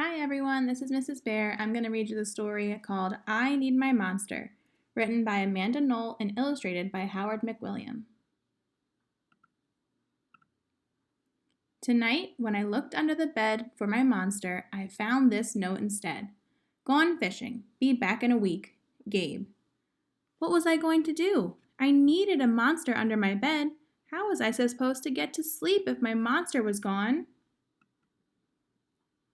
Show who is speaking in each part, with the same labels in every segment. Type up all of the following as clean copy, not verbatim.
Speaker 1: Hi everyone, this is Mrs. Baer. I'm going to read you the story called I Need My Monster, written by Amanda Knoll and illustrated by Howard McWilliam. Tonight, when I looked under the bed for my monster, I found this note instead. Gone fishing. Be back in a week. Gabe. What was I going to do? I needed a monster under my bed. How was I supposed to get to sleep if my monster was gone?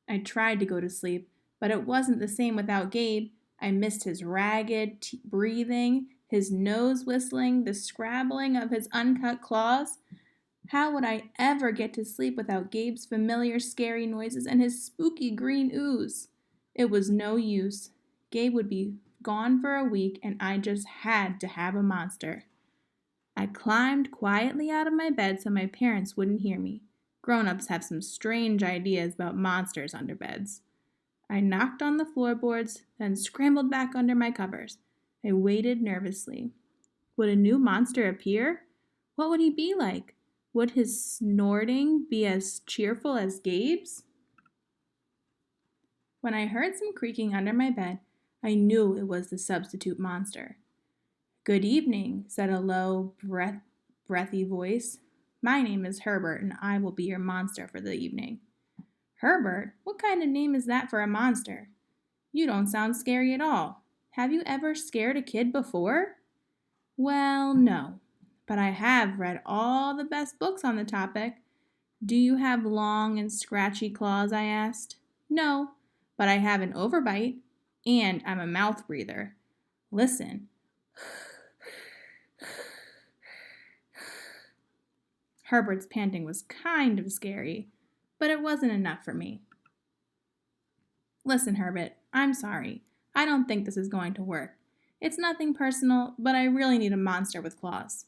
Speaker 1: I tried to go to sleep, but it wasn't the same without Gabe. I missed his ragged breathing, his nose whistling, the scrabbling of his uncut claws. How would I ever get to sleep without Gabe's familiar scary noises and his spooky green ooze? It was no use. Gabe would be gone for a week, and I just had to have a monster. I climbed quietly out of my bed so my parents wouldn't hear me. Grown-ups have some strange ideas about monsters under beds. I knocked on the floorboards, then scrambled back under my covers. I waited nervously. Would a new monster appear? What would he be like? Would his snorting be as cheerful as Gabe's? When I heard some creaking under my bed, I knew it was the substitute monster. Good evening, said a low, breathy voice. My name is Herbert, and I will be your monster for the evening. Herbert? What kind of name is that for a monster? You don't sound scary at all. Have you ever scared a kid before? Well, no, but I have read all the best books on the topic. Do you have long and scratchy claws? I asked. No, but I have an overbite, and I'm a mouth breather. Listen. Herbert's panting was kind of scary, but it wasn't enough for me. Listen, Herbert, I'm sorry. I don't think this is going to work. It's nothing personal, but I really need a monster with claws.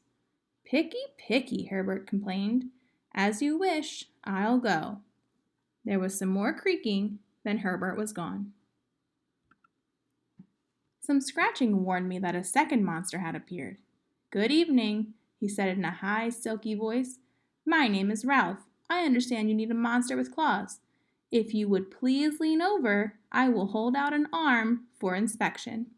Speaker 1: Picky, Herbert complained. As you wish, I'll go. There was some more creaking, then Herbert was gone. Some scratching warned me that a second monster had appeared. Good evening, he said in a high, silky voice. My name is Ralph. I understand you need a monster with claws. If you would please lean over, I will hold out an arm for inspection.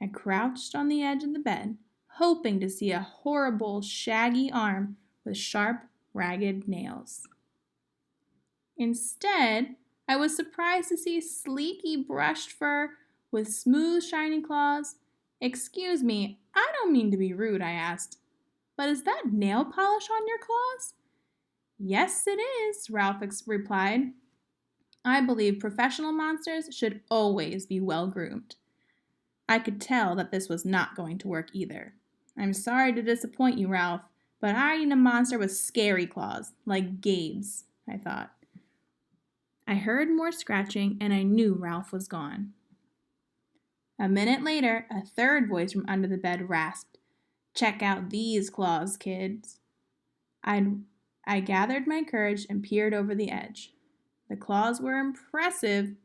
Speaker 1: I crouched on the edge of the bed, hoping to see a horrible, shaggy arm with sharp, ragged nails. Instead, I was surprised to see sleeky, brushed fur with smooth, shiny claws. Excuse me, I don't mean to be rude, I asked. But is that nail polish on your claws? Yes, it is, Ralph replied. I believe professional monsters should always be well groomed. I could tell that this was not going to work either. I'm sorry to disappoint you, Ralph, but I need a monster with scary claws, like Gabe's, I thought. I heard more scratching, and I knew Ralph was gone. A minute later, a third voice from under the bed rasped, Check out these claws, kids. I gathered my courage and peered over the edge. The claws were impressive,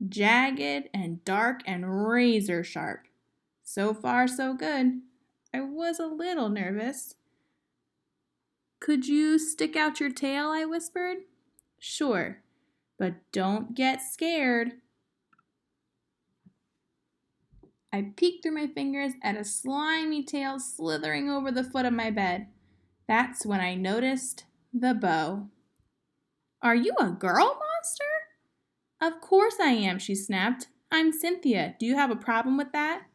Speaker 1: jagged and dark and razor sharp. So far, so good. I was a little nervous. Could you stick out your tail? I whispered. Sure, but don't get scared. I peeked through my fingers at a slimy tail slithering over the foot of my bed. That's when I noticed the bow. Are you a girl monster? Of course I am, she snapped. I'm Cynthia. Do you have a problem with that?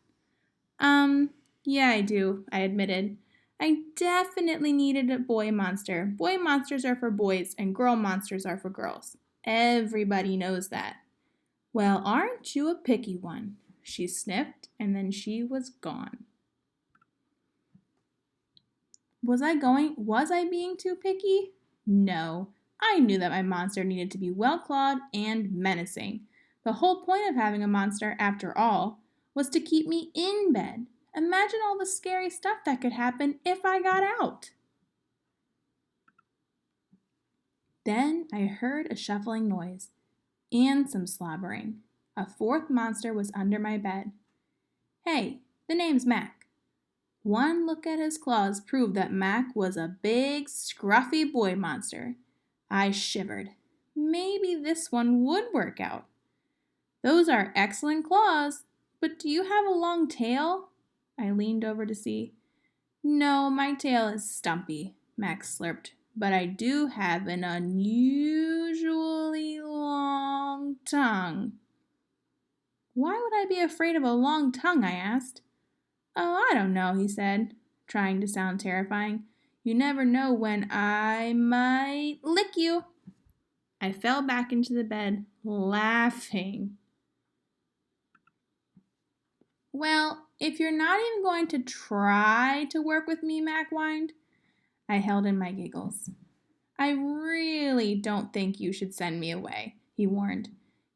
Speaker 1: Yeah, I do, I admitted. I definitely needed a boy monster. Boy monsters are for boys and girl monsters are for girls. Everybody knows that. Well, aren't you a picky one? She sniffed, and then she was gone. Was I being too picky? No. I knew that my monster needed to be well-clawed and menacing. The whole point of having a monster, after all, was to keep me in bed. Imagine all the scary stuff that could happen if I got out. Then I heard a shuffling noise and some slobbering. A fourth monster was under my bed. Hey, the name's Mac. One look at his claws proved that Mac was a big, scruffy boy monster. I shivered. Maybe this one would work out. Those are excellent claws, but do you have a long tail? I leaned over to see. No, my tail is stumpy, Max slurped, but I do have an unusually long tongue. Why would I be afraid of a long tongue? I asked. Oh, I don't know, he said, trying to sound terrifying. You never know when I might lick you. I fell back into the bed, laughing. Well, if you're not even going to try to work with me, Mac whined. I held in my giggles. I really don't think you should send me away, he warned.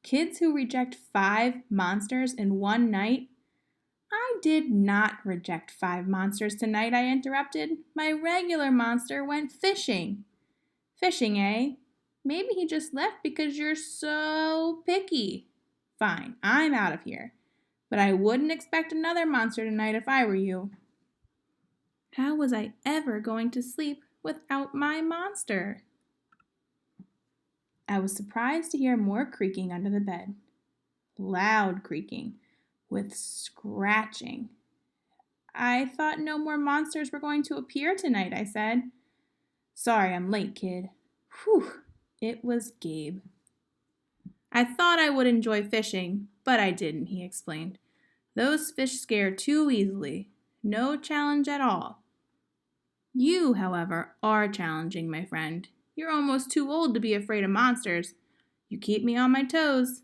Speaker 1: Kids who reject 5 monsters in one night? I did not reject 5 monsters tonight, I interrupted. My regular monster went fishing. Fishing, eh? Maybe he just left because you're so picky. Fine, I'm out of here. But I wouldn't expect another monster tonight if I were you. How was I ever going to sleep without my monster? I was surprised to hear more creaking under the bed. Loud creaking, with scratching. I thought no more monsters were going to appear tonight, I said. Sorry I'm late, kid. Whew, it was Gabe. I thought I would enjoy fishing, but I didn't, he explained. Those fish scare too easily. No challenge at all. You, however, are challenging, my friend. You're almost too old to be afraid of monsters. You keep me on my toes.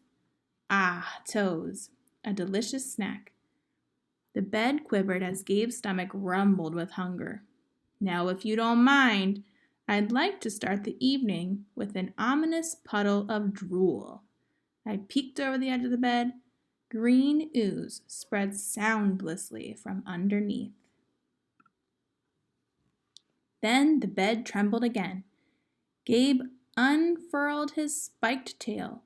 Speaker 1: Ah, toes. A delicious snack. The bed quivered as Gabe's stomach rumbled with hunger. Now, if you don't mind, I'd like to start the evening with an ominous puddle of drool. I peeked over the edge of the bed. Green ooze spread soundlessly from underneath. Then the bed trembled again. Gabe unfurled his spiked tail.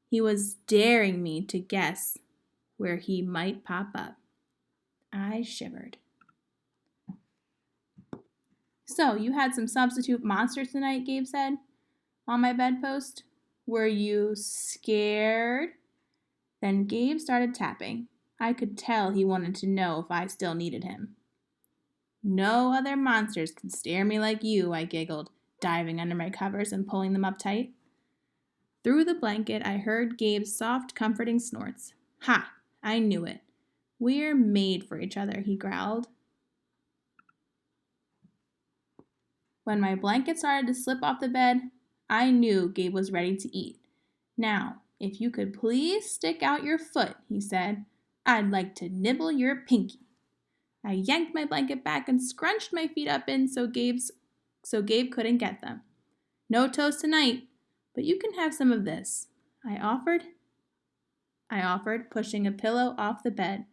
Speaker 1: He was daring me to guess where he might pop up. I shivered. So, you had some substitute monsters tonight, Gabe said, on my bedpost. Were you scared? Then Gabe started tapping. I could tell he wanted to know if I still needed him. No other monsters can stare me like you, I giggled, diving under my covers and pulling them up tight. Through the blanket, I heard Gabe's soft, comforting snorts. Ha! I knew it. We're made for each other, he growled. When my blanket started to slip off the bed, I knew Gabe was ready to eat. Now, if you could please stick out your foot, he said, I'd like to nibble your pinky. I yanked my blanket back and scrunched my feet up in so Gabe couldn't get them. No toast tonight, but you can have some of this, I offered, pushing a pillow off the bed.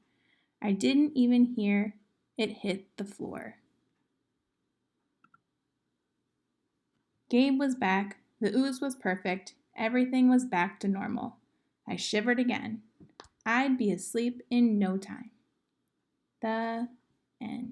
Speaker 1: I didn't even hear it hit the floor. Gabe was back. The ooze was perfect. Everything was back to normal. I shivered again. I'd be asleep in no time. The end.